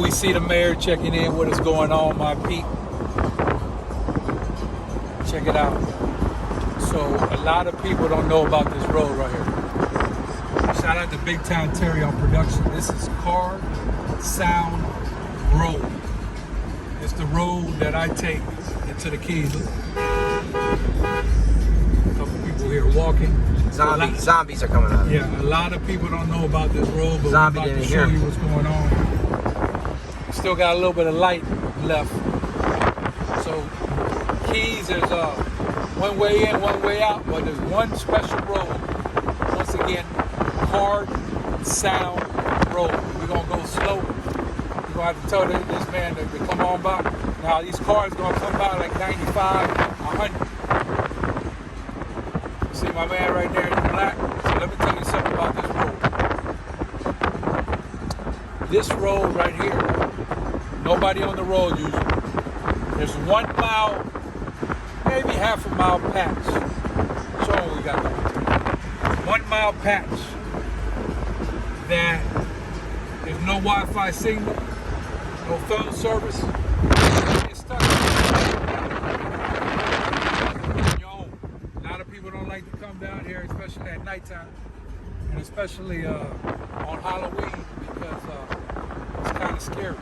Louie C. the Mayor checking in what is going on, my peep. Check it out. So a lot of people don't know about this road right here. Shout out to Big Town Terry on production. This is Car Sound Road. It's the road that I take into the Keys. A couple people here walking. Zombies are coming out. Yeah, a lot of people don't know about this road, but Zombie we're about to didn't show hear. you what's going on. Still got a little bit of light left. So Keys, there's one way in, one way out, but there's one special road. Once again, Hard Sound Road. We're gonna go slow. We're gonna have to tell this man to come on by. Now these cars gonna come by like 95, 100. See my man right there in black? So let me tell you something about this road. This road right here, nobody on the road usually. There's 1 mile, maybe half a mile patch. Show them what we got going. 1 mile patch that there's no Wi-Fi signal, no phone service. It's stuck. Don't like to come down here, especially at nighttime, and especially on Halloween, because it's kind of scary.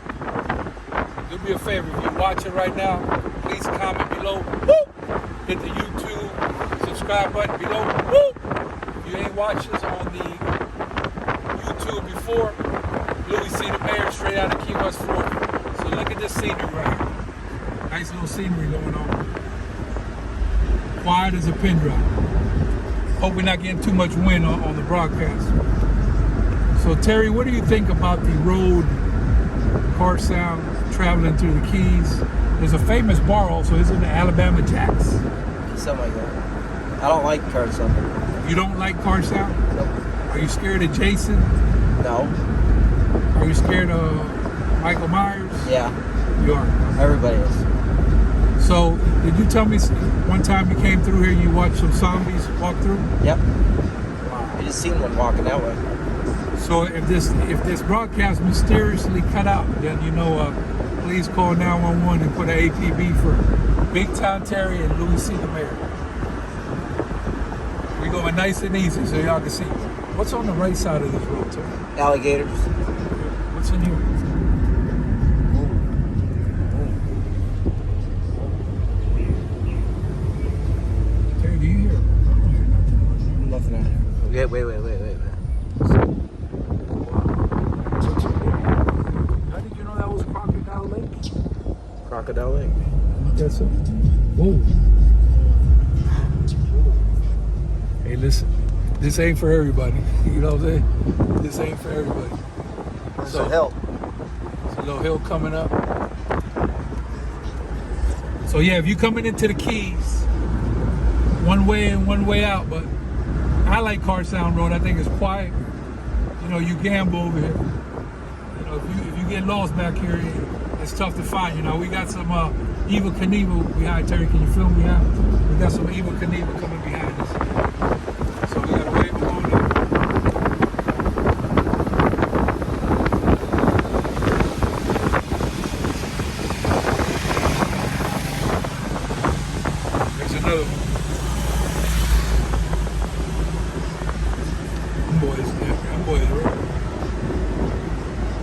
Do me a favor, if you're watching right now, please comment below. Woo! Hit the YouTube subscribe button below. Woo! If you ain't watched us on the YouTube before, Louie C. the Mayor, straight out of Key West, Florida. So look at this scenery right here. Nice little scenery going on. Quiet as a pin drop. Hope we're not getting too much wind on the broadcast. So Terry, what do you think about the road, Car Sound, traveling through the Keys? There's a famous bar also, isn't it? Alabama Jacks. Something like that. I don't like car sound. You don't like Car Sound? Nope. Are you scared of Jason? No. Are you scared of Michael Myers? Yeah. You are. Everybody is. So, did you tell me one time you came through here, you watched some zombies walk through? Yep. I just seen one walking that way. So if this broadcast mysteriously cut out, then you know, please call 911 and put an APB for Big Town Terry and Louie C. the Mayor. We going nice and easy so y'all can see. What's on the right side of this road, Terry? Alligators. What's in here? Terry, do you hear? I don't hear nothing. Nothing out here. Wait. How did you know that was Crocodile Lake? Crocodile Lake. That's it. Whoa. Hey, listen. This ain't for everybody. You know what I'm saying? This ain't for everybody. It's a hill. It's a little hill coming up. So yeah, if you're coming into the Keys, one way in, one way out, but I like Car Sound Road. I think it's quiet. You know, you gamble over here. You know, if you get lost back here, it's tough to find. You know, we got some Evil Knievel behind. Terry, can you film behind? We got some Evil Knievel coming behind us. So we got to wave them on there. There's another one. Them boys, right?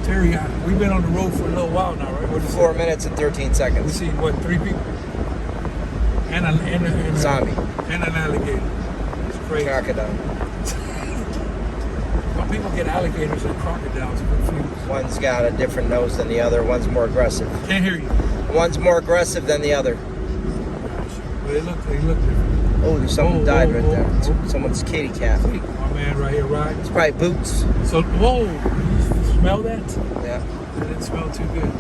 Terry, we've been on the road for a little while now, right? What is 4 minutes and 13 We seconds. seen what, 3 people? And a Zombie. And an alligator. It's crazy. Crocodile. When people get alligators and crocodiles confused. One's got a different nose than the other. One's more aggressive. Can't hear you. One's more aggressive than the other. But they look different. Oh, there's someone died right there. Someone's kitty cat. See, my man right here, right? It's probably boots. So, whoa, you smell that? Yeah. It didn't smell too good.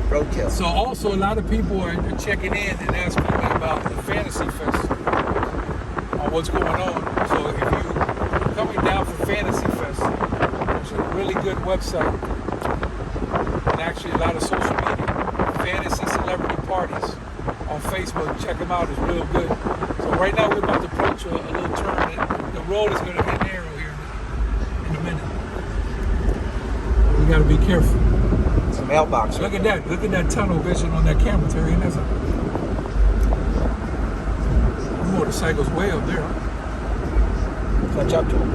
Roadkill. So also a lot of people are checking in and asking me about the Fantasy Fest, on what's going on. So if you're coming down for Fantasy Fest, there's a really good website and actually a lot of social media, Fantasy Celebrity Parties on Facebook. Check them out, it's real good. So right now we're about to approach a little turn. The road is going to get narrow here in a minute. We got to be careful. So Mailbox. Look at that. Look at that tunnel vision on that camera, Terry. And that's a motorcycle's way up there. Catch up to him.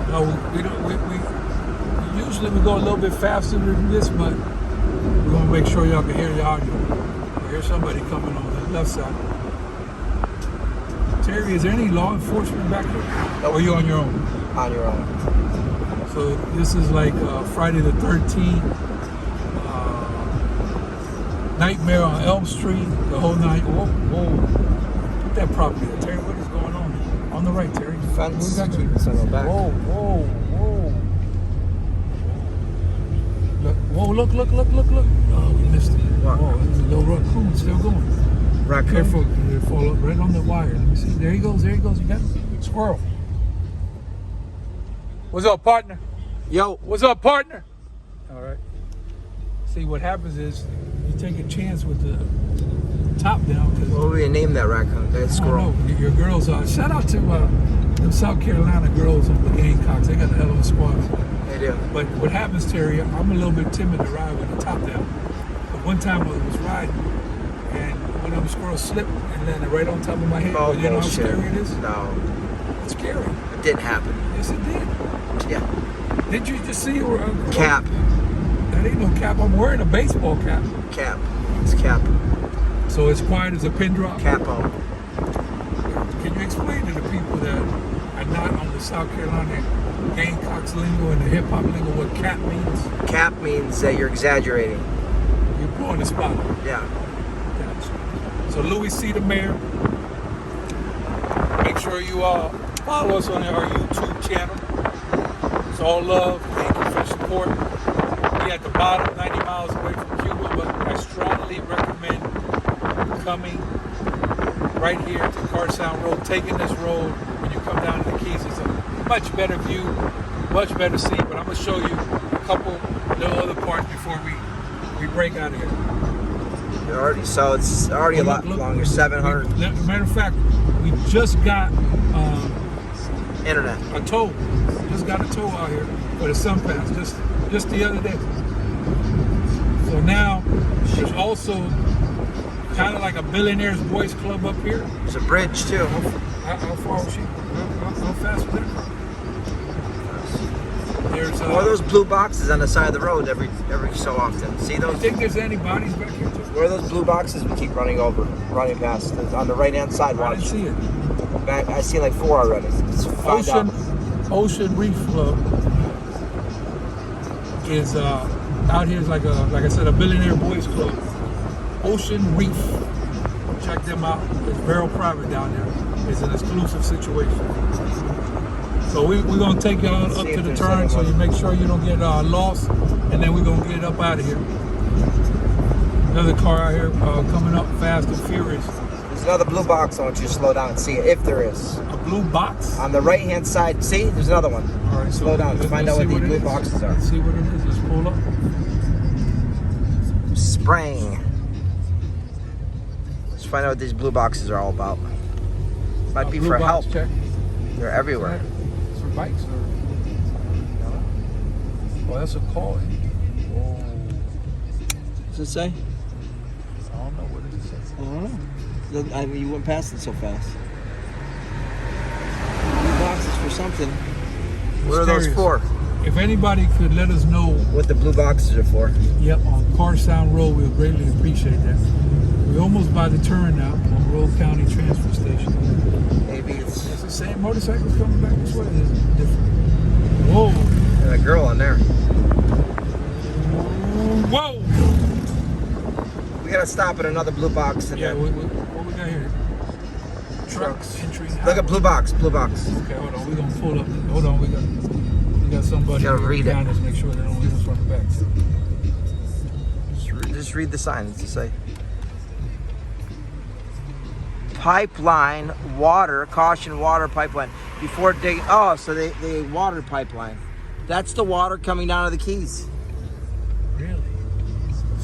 No, we don't. We usually we go a little bit faster than this, but we're gonna make sure y'all can hear the audio. I hear somebody coming on the left side. Terry, is there any law enforcement back there? Nope. Or are you on your own? On your own. So this is like Friday the 13th, Nightmare on Elm Street, the whole night. Whoa, whoa. Put that property there, Terry. What is going on? On the right, Terry. Fence. We got you. Keep it back. Whoa, whoa, whoa. Look, whoa, look. Oh, we missed it. What? Oh, there's a little raccoon still going. Raccoon. Careful, they fall up right on the wire. Let me see. There he goes. You got him. Squirrel. What's up, partner? Yo. What's up, partner? All right. See, what happens is you take a chance with the top down. What would we name that raccoon? That squirrel. Your girls are. Shout out to the South Carolina girls on the Gamecocks. They got a hell of a squad. They do. But what happens, Terry, I'm a little bit timid to ride with the top down. But one time I was riding, and one of them squirrels slipped and landed right on top of my head. Oh, you know how bullshit. scary it is? No. It's scary. It didn't happen. Yes, it did. Yeah. Did you just see her? Cap. That ain't no cap. I'm wearing a baseball cap. Cap. It's cap. So it's quiet as a pin drop. Capo. Can you explain to the people that are not on the South Carolina Gamecocks lingo and the hip hop lingo what cap means? Cap means that you're exaggerating. You're blowing the spot. Yeah. Gotcha. So Louie C. the Mayor. Make sure you follow us on our YouTube channel. It's all love. Thank you for support. We at the bottom, 90 miles away from Cuba, but I strongly recommend coming right here to Carsound Road, taking this road when you come down to the Keys. It's a much better view, much better seat, but I'm going to show you a couple little other parts before we break out of here. So it's already a lot longer, 700. Matter of fact, we just got Internet. a tow. Just got a tow out here for the Sun Pass, just the other day. So now there's also kind of like a billionaires boys club up here. There's a bridge too. How far was she? How fast was that? There's Or those blue boxes on the side of the road every so often. See I those? think there's any bodies back here too. Where are those blue boxes we keep running past? On the right hand side. I Watch. didn't see it. I see like 4 already. Let's find out. Ocean Reef Club is out here. Is like I said, a billionaire boys club. Ocean Reef. Check them out. It's very private down there. It's an exclusive situation. So we're gonna take y'all up to the turn, so you make sure you don't get lost, and then we're gonna get up out of here. Another car out here coming up fast and furious. There's another blue box. I want you to slow down and see it, if there is. A blue box? On the right hand side, see? There's another one. All right, Slow down. Let's find out what these blue boxes are. Let's see what it is. Let's pull up. Spraying. Let's find out what these blue boxes are all about. Might be Blue for box help. check. They're everywhere. It's for bikes or? Oh, that's a call. Whoa. What's it say? I don't know what it is. I don't know. I mean, you went past it so fast. Blue boxes for something. What are those for? If anybody could let us know What the blue boxes are for? Yep, on Carsound Road, we'll greatly appreciate that. We're almost by the turn now on Roll County Transfer Station. Maybe it's It's the same motorcycles coming back this way. It's different. Whoa. there's a girl on there. Whoa. We gotta stop at another blue box. And Yeah, then what we got here? Trucks entering. look at blue box. Blue box. Okay, hold on. We're gonna pull up. Hold on. We got somebody Gotta read it. behind us. Make sure they don't hit us from the back. Just read the sign. It's to say pipeline water, caution water pipeline before digging. Oh, so they water pipeline. That's the water coming down to the Keys. Really?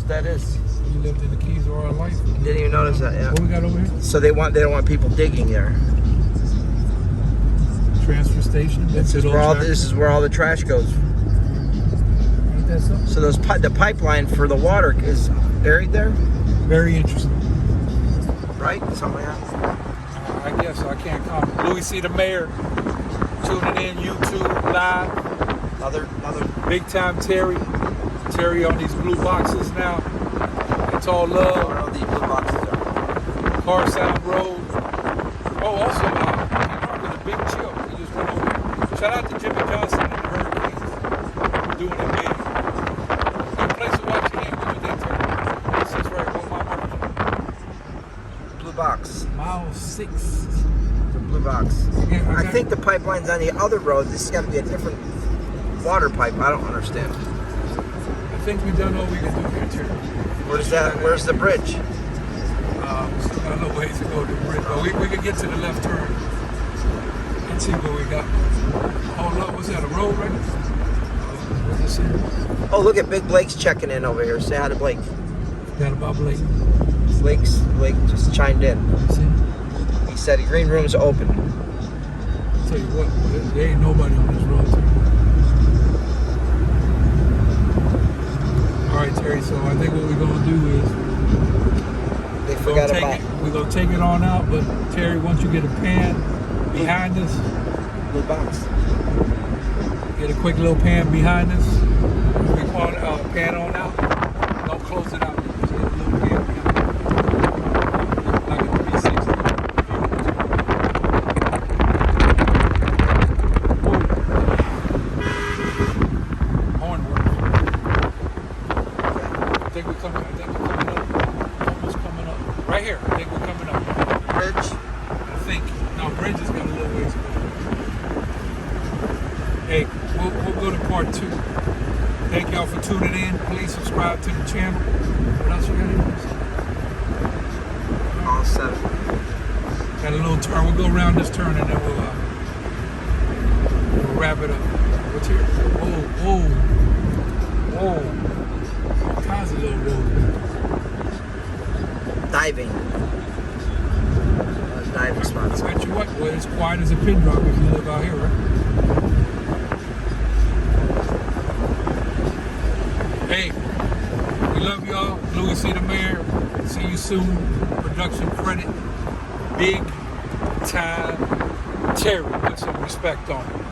That is. We lived in the Keys all our life. Didn't even notice that. Yeah. What we got over here? So they don't want people digging there. Transfer station. This is where all the trash goes. Ain't said so. So the pipeline for the water is buried there, Very interesting. right? Something like that. I guess I can't comment. Louie C. the Mayor, tuning in, YouTube, live. Another. Big time Terry. Terry on these blue boxes now. It's all I don't love. know what these blue boxes are. Car Sound Road. Oh, also, with a big chill. We just went over. Shout out to Jimmy Johnson and the Hurricanes. Doing it big. Good place to watch the game when you're there, Terry. This is right on my market. Blue box. Mile 6. The blue box. Yeah, I think the pipeline's on the other road. This has got to be a different water pipe. I don't understand. I think we've done all we can do here, Terry. Where's that? Where's the bridge? We still got a little ways to go to the bridge, but we can get to the left turn and see what we got. Oh, look, what's that, a road right there? What's this here? Oh, look at Big Blake's checking in over here. Say hi to Blake. Got about Blake. Blake just chimed in. See? He said the green room's open. Tell you what, there ain't nobody on this road, Terry. All right, Terry, so I think what we're going to do is They forgot about we're going to take it on out, but Terry, once you get a pan behind us, blue box. get a quick little pan behind us, we call it pan on out, don't close it out. Just get a little pan behind us. Like a 360. Horn works. I think we're coming up. Almost coming up. Right here. I think we're coming up. Bridge. I think. No, Bridge has got a little ways to go. Hey, we'll go to part 2. Thank y'all for tuning in. Please subscribe to the channel. What else we got in this? All set. Got a little turn. We'll go around this turn and then we'll wrap it up. What's here? Whoa. All kinds of little roads. Diving. Diving spots. I bet you what, well, it's quiet as a pin drop if you live out here, right? Hey, we love y'all. Louie C. the Mayor. See you soon. Production credit. Big time Terry. Put some respect on it.